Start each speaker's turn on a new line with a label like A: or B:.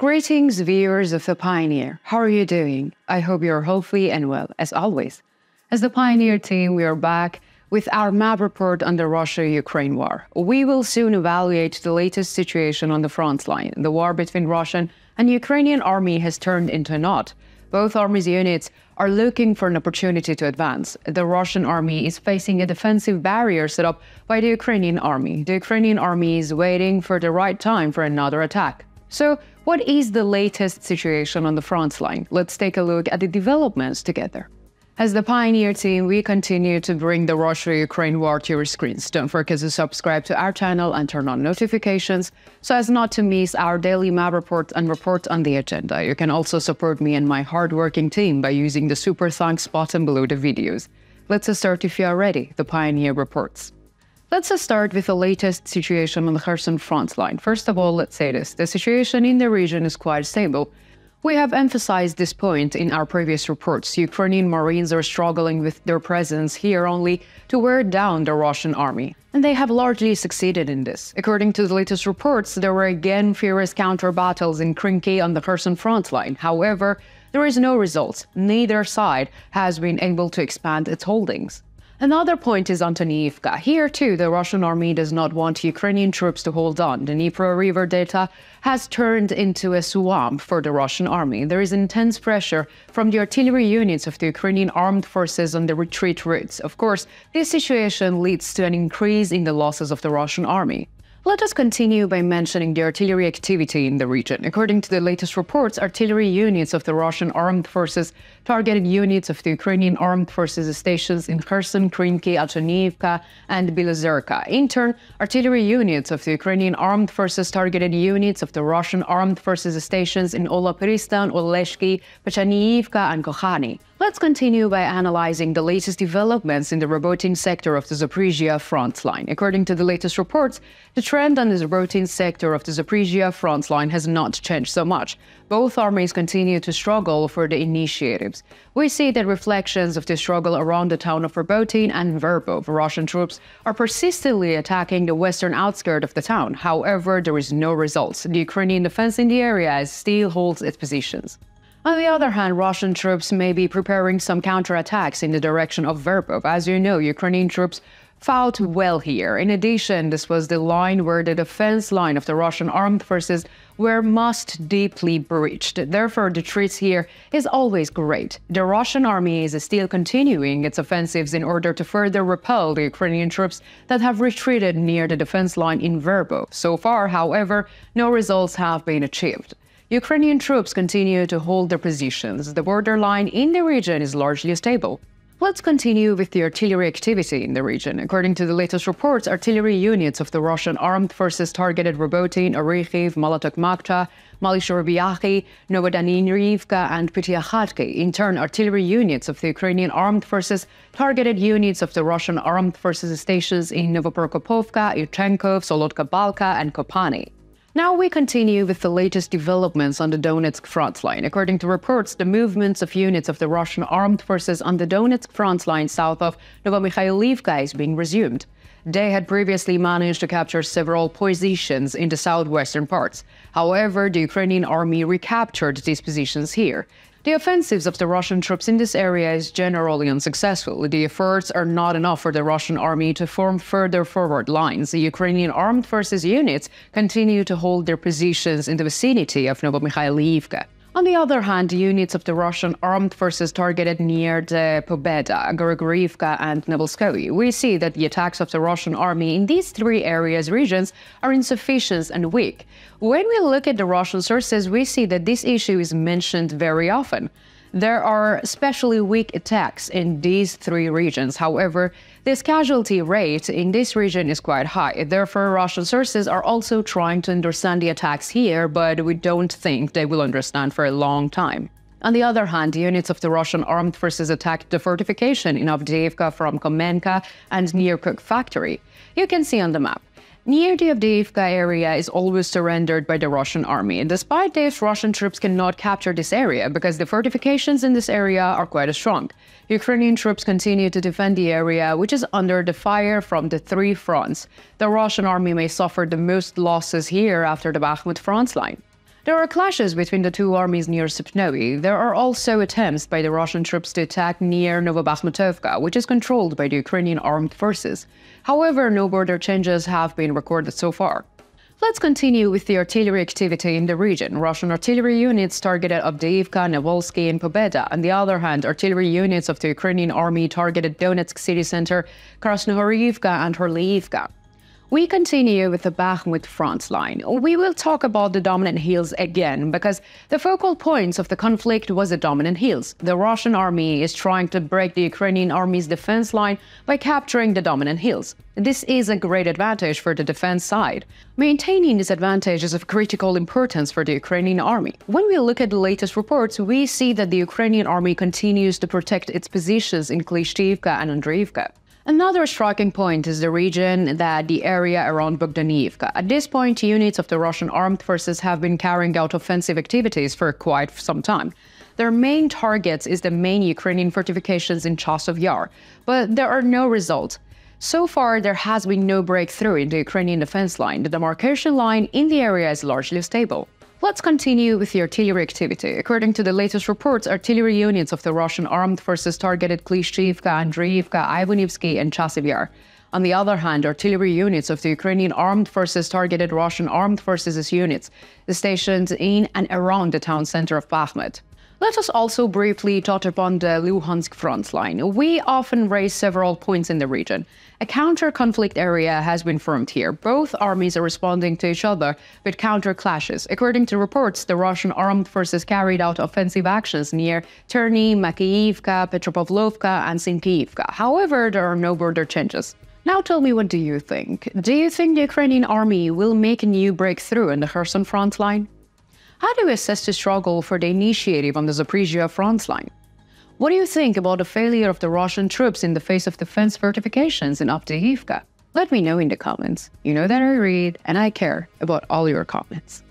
A: Greetings, viewers of The Pioneer. How are you doing? I hope you're healthy and well, as always. As the Pioneer team, we are back with our map report on the Russia-Ukraine war. We will soon evaluate the latest situation on the front line. The war between Russian and Ukrainian army has turned into a knot. Both armies' units are looking for an opportunity to advance. The Russian army is facing a defensive barrier set up by the Ukrainian army. The Ukrainian army is waiting for the right time for another attack. So, what is the latest situation on the front line? Let's take a look at the developments together. As the Pioneer team, we continue to bring the Russia-Ukraine war to your screens. Don't forget to subscribe to our channel and turn on notifications so as not to miss our daily map report and report on the agenda. You can also support me and my hardworking team by using the super thanks button below the videos. Let's start if you are ready. The Pioneer reports. Let's start with the latest situation on the Kherson front line. First of all, let's say this. The situation in the region is quite stable. We have emphasized this point in our previous reports. Ukrainian Marines are struggling with their presence here only to wear down the Russian army. And they have largely succeeded in this. According to the latest reports, there were again furious counter-battles in Krynki on the Kherson front line. However, there is no results. Neither side has been able to expand its holdings. Another point is Antoniivka. Here too, the Russian army does not want Ukrainian troops to hold on. The Dnipro River delta has turned into a swamp for the Russian army. There is intense pressure from the artillery units of the Ukrainian armed forces on the retreat routes. Of course, this situation leads to an increase in the losses of the Russian army. Let us continue by mentioning the artillery activity in the region. According to the latest reports, artillery units of the Russian armed forces targeted units of the Ukrainian armed forces stations in Kherson, Krynki, Antoniivka, and Belozerka. In turn, artillery units of the Ukrainian armed forces targeted units of the Russian armed forces stations in Olaperistan, Oleshki, Pechaniivka, and Kokhani. Let's continue by analyzing the latest developments in the Robotin sector of the Zaporizhia front line. According to the latest reports, the trend on the Robotin sector of the Zaporizhia front line has not changed so much. Both armies continue to struggle for the initiatives. We see the reflections of the struggle around the town of Robotin and Verbov. Russian troops are persistently attacking the western outskirts of the town. However, there is no results. The Ukrainian defense in the area still holds its positions. On the other hand, Russian troops may be preparing some counterattacks in the direction of Verbov. As you know, Ukrainian troops fought well here. In addition, this was the line where the defense line of the Russian armed forces were most deeply breached. Therefore, the treat here is always great. The Russian army is still continuing its offensives in order to further repel the Ukrainian troops that have retreated near the defense line in Verbov. So far, however, no results have been achieved. Ukrainian troops continue to hold their positions. The borderline in the region is largely stable. Let's continue with the artillery activity in the region. According to the latest reports, artillery units of the Russian armed forces targeted Robotin, Orikhiv, Molotov-Makhta, Malishorbiachi, Novodanivka, and Pyatykhatki. In turn, artillery units of the Ukrainian armed forces targeted units of the Russian armed forces stations in Novoprokopovka, Yuchenkov, Solotka Balka, and Kopani. Now we continue with the latest developments on the Donetsk front line. According to reports, the movements of units of the Russian armed forces on the Donetsk front line south of Novomikhailivka is being resumed. They had previously managed to capture several positions in the southwestern parts. However, the Ukrainian army recaptured these positions here. The offensives of the Russian troops in this area is generally unsuccessful. The efforts are not enough for the Russian army to form further forward lines. The Ukrainian armed forces units continue to hold their positions in the vicinity of Novomikhailivka. On the other hand, units of the Russian armed forces targeted near the Pobeda, Gorogorivka, and Novoskoye. We see that the attacks of the Russian army in these three regions are insufficient and weak. When we look at the Russian sources, we see that this issue is mentioned very often. There are especially weak attacks in these three regions. However, this casualty rate in this region is quite high. Therefore, Russian sources are also trying to understand the attacks here, but we don't think they will understand for a long time. On the other hand, units of the Russian armed forces attacked the fortification in Avdiivka from Komenka and near Cook Factory. You can see on the map. Near the Avdiivka area is always surrendered by the Russian army. Despite this, Russian troops cannot capture this area because the fortifications in this area are quite strong. Ukrainian troops continue to defend the area, which is under the fire from the three fronts. The Russian army may suffer the most losses here after the Bakhmut front line. There are clashes between the two armies near Sipnoe. There are also attempts by the Russian troops to attack near Novobakhmutovka, which is controlled by the Ukrainian armed forces. However, no border changes have been recorded so far. Let's continue with the artillery activity in the region. Russian artillery units targeted Avdiivka, Novolsky, and Pobeda. On the other hand, artillery units of the Ukrainian army targeted Donetsk city center, Krasnohorivka, and Horliivka. We continue with the Bakhmut front line. We will talk about the dominant hills again, because the focal points of the conflict was the dominant hills. The Russian army is trying to break the Ukrainian army's defense line by capturing the dominant hills. This is a great advantage for the defense side. Maintaining this advantage is of critical importance for the Ukrainian army. When we look at the latest reports, we see that the Ukrainian army continues to protect its positions in Klishchiivka and Andriivka. Another striking point is the region, the area around Bogdanivka. At this point, units of the Russian armed forces have been carrying out offensive activities for quite some time. Their main targets is the main Ukrainian fortifications in Chasov Yar, but there are no results. So far, there has been no breakthrough in the Ukrainian defense line. The demarcation line in the area is largely stable. Let's continue with the artillery activity. According to the latest reports, artillery units of the Russian armed forces targeted Klishchiivka, Andriivka, Ivanyivsky, and Chasiv Yar. On the other hand, artillery units of the Ukrainian armed forces targeted Russian armed forces units stationed in and around the town center of Bakhmut. Let us also briefly touch upon the Luhansk front line. We often raise several points in the region. A counter-conflict area has been formed here. Both armies are responding to each other with counter-clashes. According to reports, the Russian armed forces carried out offensive actions near Terny, Makiivka, Petropavlovka, and Sinkiivka. However, there are no border changes. Now tell me, what do you think? Do you think the Ukrainian army will make a new breakthrough in the Kherson front line? How do you assess the struggle for the initiative on the Zaporizhia front line? What do you think about the failure of the Russian troops in the face of defense fortifications in Avdiivka? Let me know in the comments. You know that I read and I care about all your comments.